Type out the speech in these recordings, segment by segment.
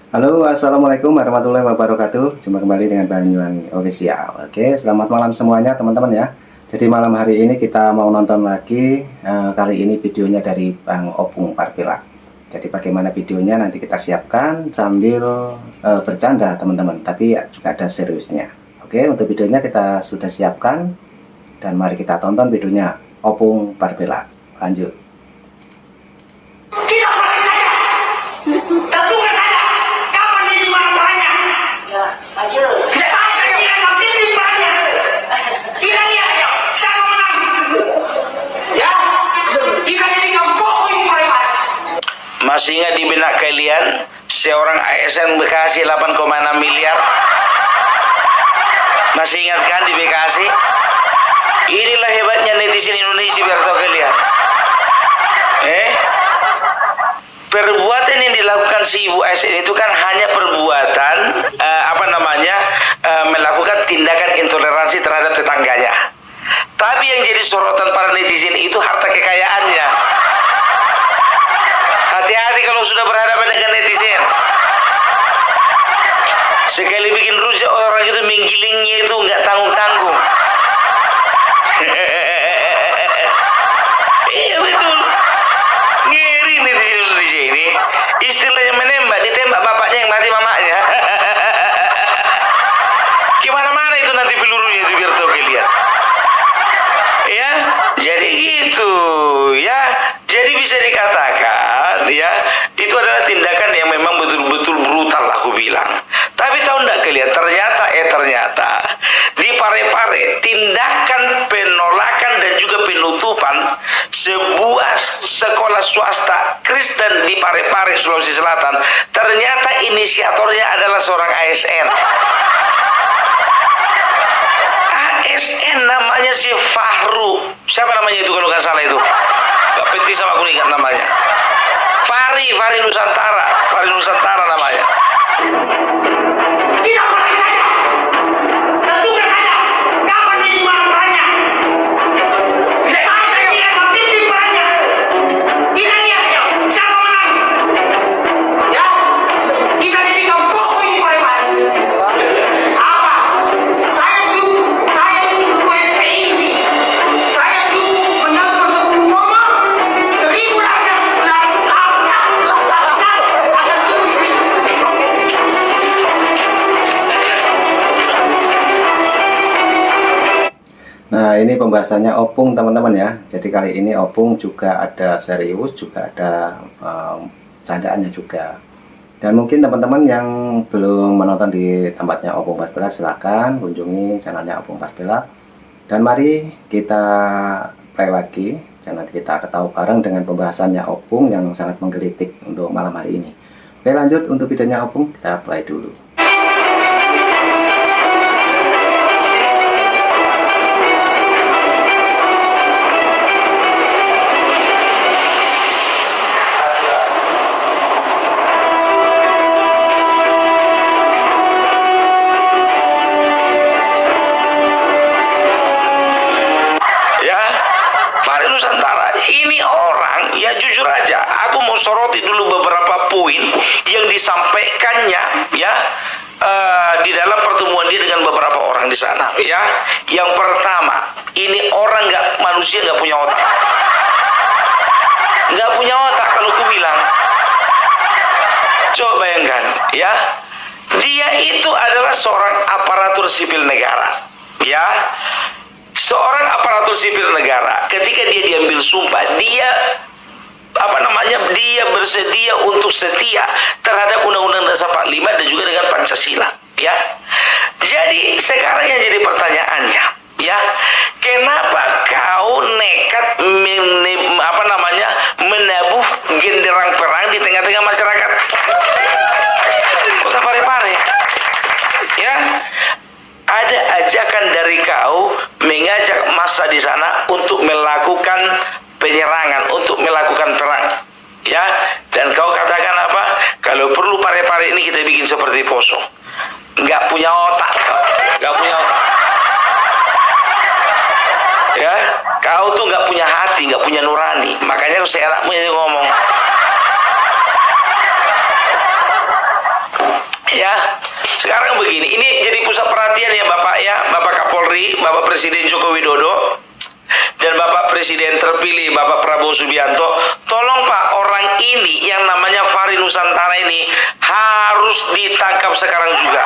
Halo, assalamualaikum warahmatullahi wabarakatuh. Jumpa kembali dengan Banyuwangi Official. Oke, selamat malam semuanya teman-teman ya. Jadi malam hari ini kita mau nonton lagi. Kali ini videonya dari Bang Opung Parpila. Jadi bagaimana videonya nanti kita siapkan sambil bercanda teman-teman. Tapi juga ada seriusnya. Oke, untuk videonya kita sudah siapkan dan mari kita tonton videonya Opung Parpila. Lanjut. Tidak pernah saya. Tentukan saya. Kapan ini marah-marahnya? Ya, maju. Saya tidak nanti ini marahnya. Tidak lihat ya. Siapa menang? Ya. Tidak ini kamu pokoknya marah-marah. Masih ingat di benak kalian seorang ASN Bekasi 8,6 miliar? Masih ingat kan di Bekasi? Inilah hebatnya netizen Indonesia, biar tahu kalian. Perbuatan yang dilakukan si ibu ASN itu kan hanya perbuatan melakukan tindakan intoleransi terhadap tetangganya. Tapi yang jadi sorotan para netizen itu harta kekayaannya. Hati-hati kalau sudah berhadapan dengan netizen. Sekali bikin rujak orang itu menggilingnya itu nggak tanggung-tanggung. Iya betul. Ngeri netizen Indonesia ini. Istilahnya menembak, ditembak bapaknya yang mati mamanya. Gimana-mana itu nanti pelurunya itu biar tahu kalian. Ya, jadi gitu ya. Jadi bisa dikatakan ya, itu adalah tindakan yang memang betul-betul brutal aku bilang. Tapi tahu enggak kalian, ternyata di Parepare tindakan penolakan dan juga penutupan sebuah sekolah swasta Kristen di Parepare, Sulawesi Selatan, ternyata inisiatornya adalah seorang ASN. ASN namanya si Fahru. Siapa namanya itu kalau nggak salah itu? Gak penting sama aku ingat namanya. Fahri Nusantara namanya. Tidak pernah saya. Tentukan saya. Kapan ini marah-marahnya? Saya tidak nanti ini marahnya. Tidak lihat ya. Siapa menang? Ya. Tidak ini kamu pokoknya marah-marah. Apa? Saya itu ketua PIC. Saya itu menyangkut sebuah nomor 1018 akan turun di sini. Nah, ini pembahasannya Opung teman-teman ya. Jadi kali ini Opung juga ada serius, juga ada candaannya juga. Dan mungkin teman-teman yang belum menonton di tempatnya Opung Parpila, silahkan kunjungi channelnya Opung Parpila. Dan mari kita play lagi, dan nanti kita ketahui bareng dengan pembahasannya Opung yang sangat menggelitik untuk malam hari ini. Oke, lanjut untuk videonya Opung, kita play dulu. Ya, Fahri Nusantara ini orang ya, jujur aja aku mau soroti dulu beberapa poin yang disampaikannya ya, di dalam pertemuan dia dengan beberapa orang di sana ya. Yang pertama, ini orang manusia nggak punya otak, kalau ku bilang. Coba bayangkan ya, dia itu adalah seorang aparatur sipil negara ya. Seorang aparatur sipil negara, ketika dia diambil sumpah, dia dia bersedia untuk setia terhadap Undang-Undang Dasar 45 dan juga dengan Pancasila ya. Jadi sekarang yang jadi pertanyaannya ya, kenapa kau nekat menabuh genderang perang di tengah-tengah masyarakat Kota Parepare ya? Ada ajakan dari kau mengajak massa di sana untuk melakukan penyerangan, untuk melakukan perang ya. Dan kau katakan apa? Kalau perlu Parepare ini kita bikin seperti Poso. Nggak punya otak kau, nggak punya otak ya. Kau tuh nggak punya hati, nggak punya nurani. Makanya saya ngomong Presiden Joko Widodo dan Bapak Presiden terpilih Bapak Prabowo Subianto, tolong Pak, orang ini yang namanya Fahri Nusantara ini harus ditangkap sekarang juga.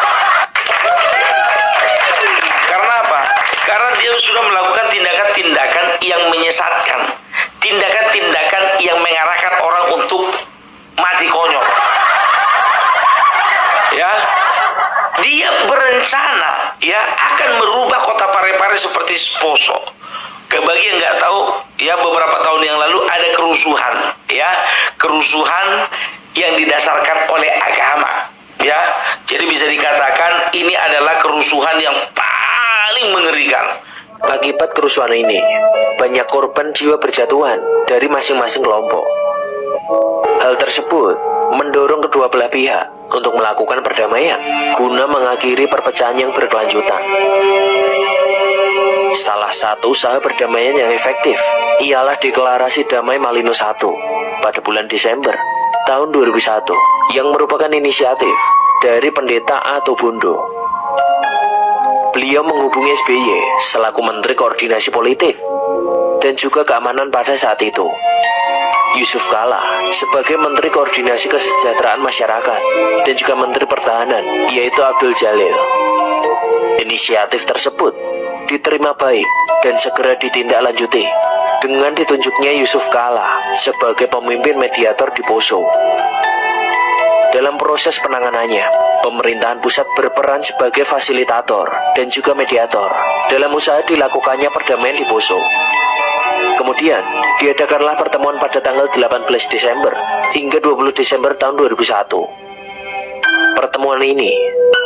Karena apa? Karena dia sudah melakukan tindakan-tindakan yang menyesatkan, tindakan-tindakan yang mengarahkan orang untuk mati konyol. Ya, dia berencana ya akan merubah kota Parepare seperti Poso. Bagi yang nggak tahu, ya beberapa tahun yang lalu ada kerusuhan, ya kerusuhan yang didasarkan oleh agama, ya. Jadi bisa dikatakan ini adalah kerusuhan yang paling mengerikan. Akibat kerusuhan ini, banyak korban jiwa berjatuhan dari masing-masing kelompok. Hal tersebut mendorong kedua belah pihak untuk melakukan perdamaian guna mengakhiri perpecahan yang berkelanjutan. Salah satu usaha perdamaian yang efektif ialah Deklarasi Damai Malino I pada bulan Desember tahun 2001 yang merupakan inisiatif dari Pendeta Ato Bondo. Beliau menghubungi SBY selaku Menteri Koordinasi Politik dan juga Keamanan pada saat itu, Yusuf Kala sebagai Menteri Koordinasi Kesejahteraan Masyarakat, dan juga Menteri Pertahanan yaitu Abdul Jalil. Inisiatif tersebut diterima baik dan segera ditindaklanjuti dengan ditunjuknya Yusuf Kala sebagai pemimpin mediator di Poso. Dalam proses penanganannya, pemerintahan pusat berperan sebagai fasilitator dan juga mediator dalam usaha dilakukannya perdamaian di Poso. Kemudian, diadakanlah pertemuan pada tanggal 18 Desember hingga 20 Desember tahun 2001. Pertemuan ini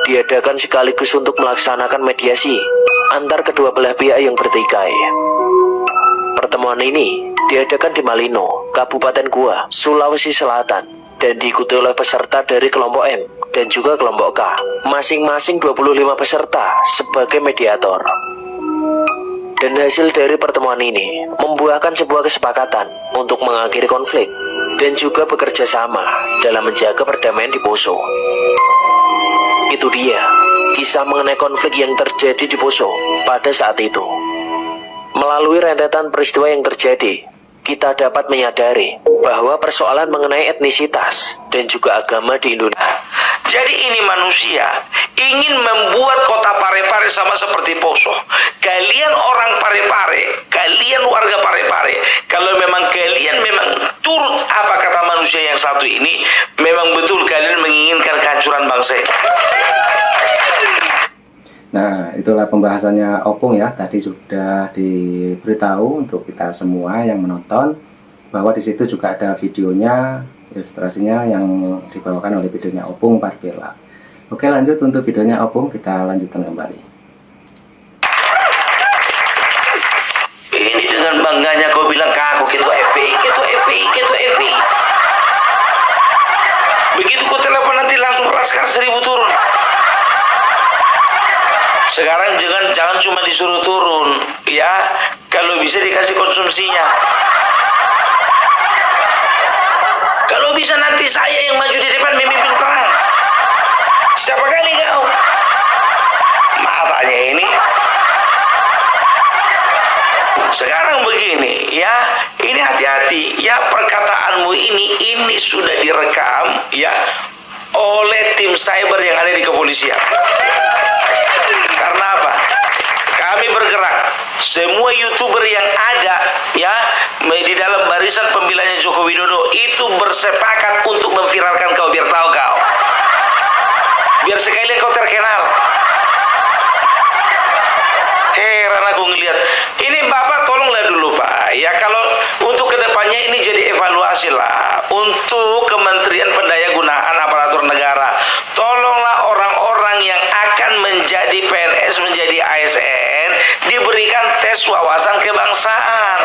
diadakan sekaligus untuk melaksanakan mediasi antar kedua belah pihak yang bertikai. Pertemuan ini diadakan di Malino, Kabupaten Goa, Sulawesi Selatan, dan diikuti oleh peserta dari kelompok M dan juga kelompok K, masing-masing 25 peserta sebagai mediator. Dan hasil dari pertemuan ini membuahkan sebuah kesepakatan untuk mengakhiri konflik dan juga bekerja sama dalam menjaga perdamaian di Poso. Itu dia kisah mengenai konflik yang terjadi di Poso pada saat itu. Melalui rentetan peristiwa yang terjadi, kita dapat menyadari bahwa persoalan mengenai etnisitas dan juga agama di Indonesia. Jadi ini manusia ingin membuat kota Parepare sama seperti Poso. Kalian orang Parepare, kalian warga Parepare, kalau memang kalian memang turut apa kata manusia yang satu ini, memang betul kalian menginginkan kehancuran bangsa. Nah, itulah pembahasannya Opung ya. Tadi sudah diberitahu untuk kita semua yang menonton bahwa di situ juga ada videonya, ilustrasinya yang dibawakan oleh videonya Opung Parbella. Oke, lanjut untuk videonya Opung, kita lanjutkan kembali. Ini dengan bangganya kau bilang ke aku, ketua FPI, ketua FPI, ketua FPI. Begitu kau telepon nanti langsung Laskar 1000 turun. Sekarang jangan cuma disuruh turun, ya. Kalau bisa dikasih konsumsinya. Kalau bisa nanti saya yang maju di depan memimpin perang. Siapa kali kau? Matanya ini. Sekarang begini, ya. Ini hati-hati, ya, perkataanmu ini sudah direkam, ya, oleh tim cyber yang ada di kepolisian. Karena apa? Kami bergerak, semua YouTuber yang ada ya di dalam barisan pembelanya Joko Widodo itu bersepakat untuk memviralkan kau, biar tahu kau. Biar sekalian kau terkenal. Heran aku ngelihat. Ini Bapak tolonglah dulu Pak. Ya kalau untuk kedepannya ini jadi evaluasi lah untuk Kementerian Pendayagunaan Aparatur Negara. Tolonglah orang-orang yang akan menjadi PNS, menjadi ASN, diberikan tes wawasan kebangsaan.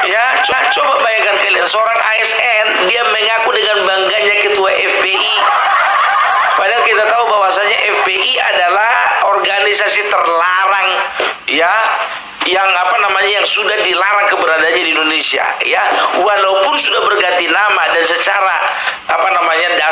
Ya, coba bayangkan kalian, seorang ASN dia mengaku dengan bangganya ketua FPI. Padahal kita tahu bahwasanya FPI adalah organisasi terlarang, ya, yang yang sudah dilarang keberadaannya di Indonesia, ya, walaupun sudah berganti nama dan secara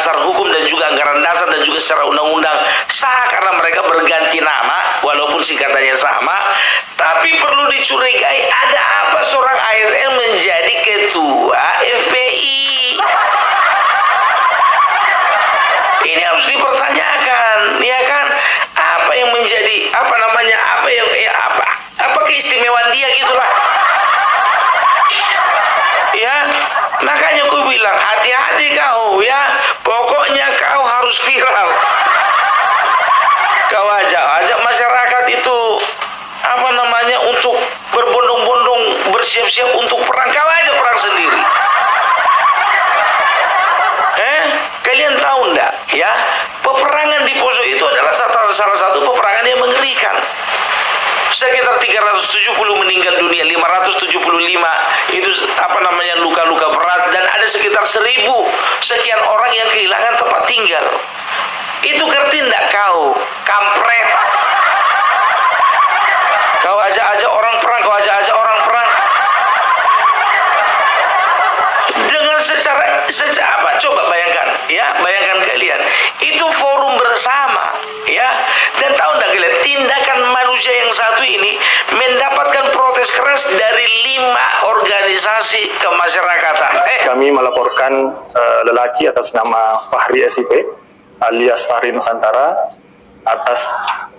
dasar hukum dan juga anggaran dasar dan juga secara undang-undang sah karena mereka berganti nama walaupun walaupun singkatannya sama, tapi perlu dicurigai ada apa seorang ASN menjadi ketua FPI. Ini harus dipertanyakan, ya kan? Apa yang menjadi apa keistimewaan dia gitulah. Ya, makanya aku bilang hati-hati kau ya. Pokoknya kau harus viral. Kau ajak masyarakat itu untuk berbondong-bondong bersiap-siap untuk perang. Kau aja perang sendiri. Kalian tahu enggak ya, peperangan di Poso itu adalah salah satu peperangan yang mengerikan. Sekitar 370 meninggal dunia, 575 itu luka-luka berat, dan ada sekitar 1000 sekian orang yang kehilangan tempat tinggal. Itu ngerti enggak kau, kampret? Kau ajak-ajak orang perang, dengan secara coba bayangkan kalian, itu forum bersama ya. Dan tahu enggak kalian, tindakan manusia yang satu ini mendapatkan protes keras dari 5 organisasi kemasyarakatan. Kami melaporkan lelaki atas nama Fahri SIP alias Fahri Nusantara atas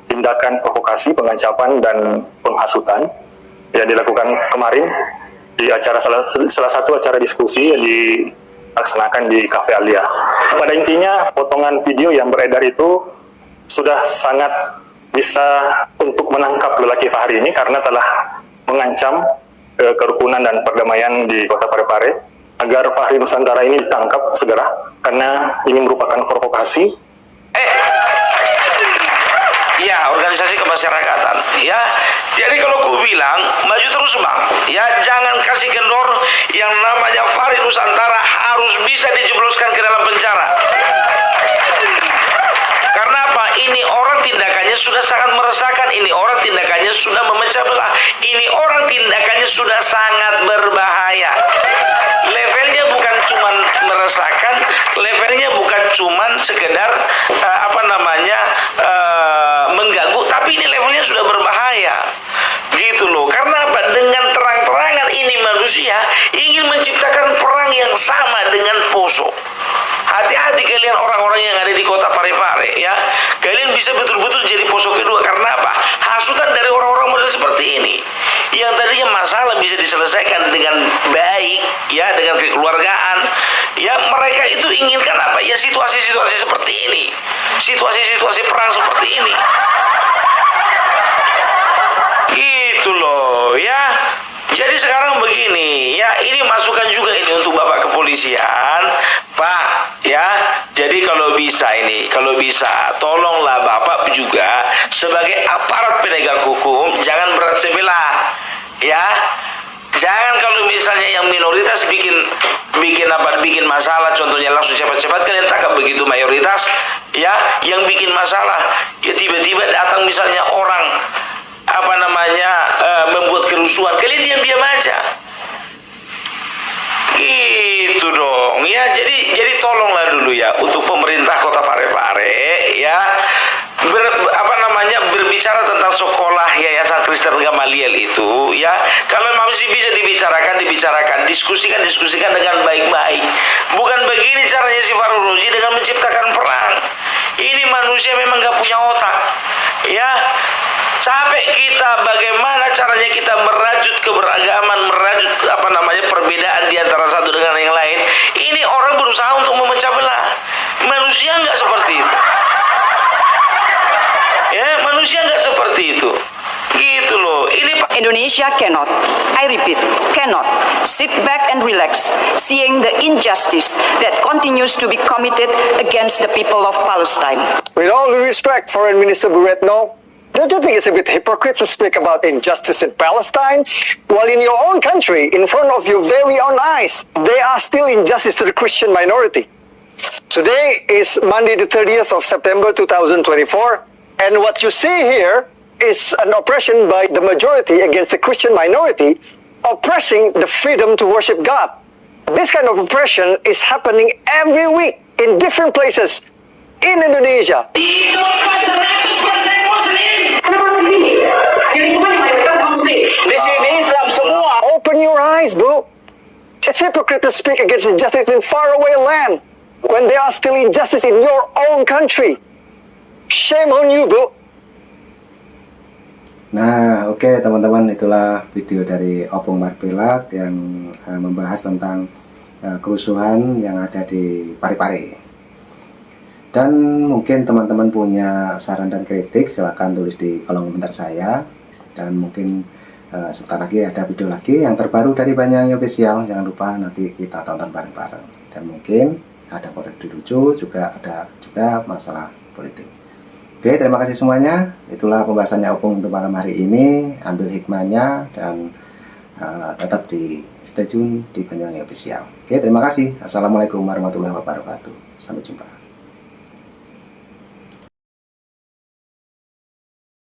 tindakan provokasi, pengancapan dan penghasutan yang dilakukan kemarin di salah satu acara diskusi yang dilaksanakan di Cafe Alia. Pada intinya, potongan video yang beredar itu sudah sangat bisa untuk menangkap lelaki Fahri ini karena telah mengancam kerukunan dan perdamaian di Kota Parepare agar Fahri Nusantara ini ditangkap segera karena ini merupakan provokasi. Ya, organisasi kemasyarakatan ya. Jadi kalau ku bilang maju terus bang ya, jangan kasih kendor yang namanya Fahri Nusantara harus bisa dijebloskan ke dalam penjara. Karena apa? Ini orang tindakannya sudah sangat meresahkan, ini orang tindakannya sudah memecah belah, ini orang tindakannya sudah sangat berbahaya. Levelnya bukan cuman meresahkan, levelnya bukan cuman sekedar mengganggu, tapi ini levelnya sudah berbahaya. Gitu loh. Karena apa? Dengan terang-terangan ini manusia ingin menciptakan perang yang sama dengan Poso. Hati-hati kalian orang-orang yang ada di Kota Parepare ya. Kalian bisa betul-betul jadi Poso kedua. Karena apa? Hasutan dari orang-orang model seperti ini, yang tadinya masalah bisa diselesaikan dengan baik ya, dengan kekeluargaan ya, mereka itu inginkan apa ya, situasi-situasi seperti ini, situasi-situasi perang seperti ini. Gitu loh ya. Jadi sekarang begini ya, ini masukan juga ini untuk Bapak Kepolisian, Pak ya. Jadi kalau bisa tolonglah Bapak juga sebagai aparat penegak hukum jangan berat sebelah ya. Jangan kalau misalnya yang minoritas bikin masalah, contohnya langsung cepat-cepat kalian tangkap. Begitu mayoritas ya yang bikin masalah ya, tiba-tiba datang misalnya orang membuat kerusuhan, kalian diam-diam aja. Gitu dong ya. Jadi tolonglah dulu ya untuk pemerintah Kota Parepare ya, berbicara tentang sekolah Yayasan Kristen Gamaliel itu ya, kalau masih bisa dibicarakan, diskusikan dengan baik-baik. Bukan begini caranya si Farul Rozi dengan menciptakan perang. Ini manusia memang gak punya otak ya. Capek kita bagaimana caranya kita merajut keberagaman, merajut perbedaan di antara satu dengan yang lain. Ini orang berusaha untuk memecah belah. Manusia nggak seperti itu. Ya, manusia nggak seperti itu. Gitu loh. Ini Indonesia cannot, I repeat, cannot sit back and relax seeing the injustice that continues to be committed against the people of Palestine. With all due respect, Foreign Minister Bu Retno, don't you think it's a bit hypocrite to speak about injustice in Palestine, while in your own country, in front of your very own eyes, there are still injustice to the Christian minority? Today is Monday the 30th of September 2024, and what you see here is an oppression by the majority against the Christian minority, oppressing the freedom to worship God. This kind of oppression is happening every week in different places in Indonesia. Itu 100% Muslim. di sini. Di lingkungan yang mayoritas non muslim. Di sini Islam semua. Open your eyes, Bu. It's hypocrite to speak against injustice in faraway land when there are still injustice in your own country. Shame on you, Bu. Nah, oke teman-teman, itulah video dari Opung Marpelak yang membahas tentang kerusuhan yang ada di Parepare. Dan mungkin teman-teman punya saran dan kritik, silahkan tulis di kolom komentar saya. Dan mungkin sebentar lagi ada video lagi yang terbaru dari Banyuwangi Official. Jangan lupa nanti kita tonton bareng-bareng. Dan mungkin ada komedi lucu, juga ada juga masalah politik. Oke, terima kasih semuanya. Itulah pembahasannya Opung untuk malam hari ini. Ambil hikmahnya dan tetap di stay tune di Banyuwangi Official. Oke, terima kasih. Assalamualaikum warahmatullahi wabarakatuh. Sampai jumpa.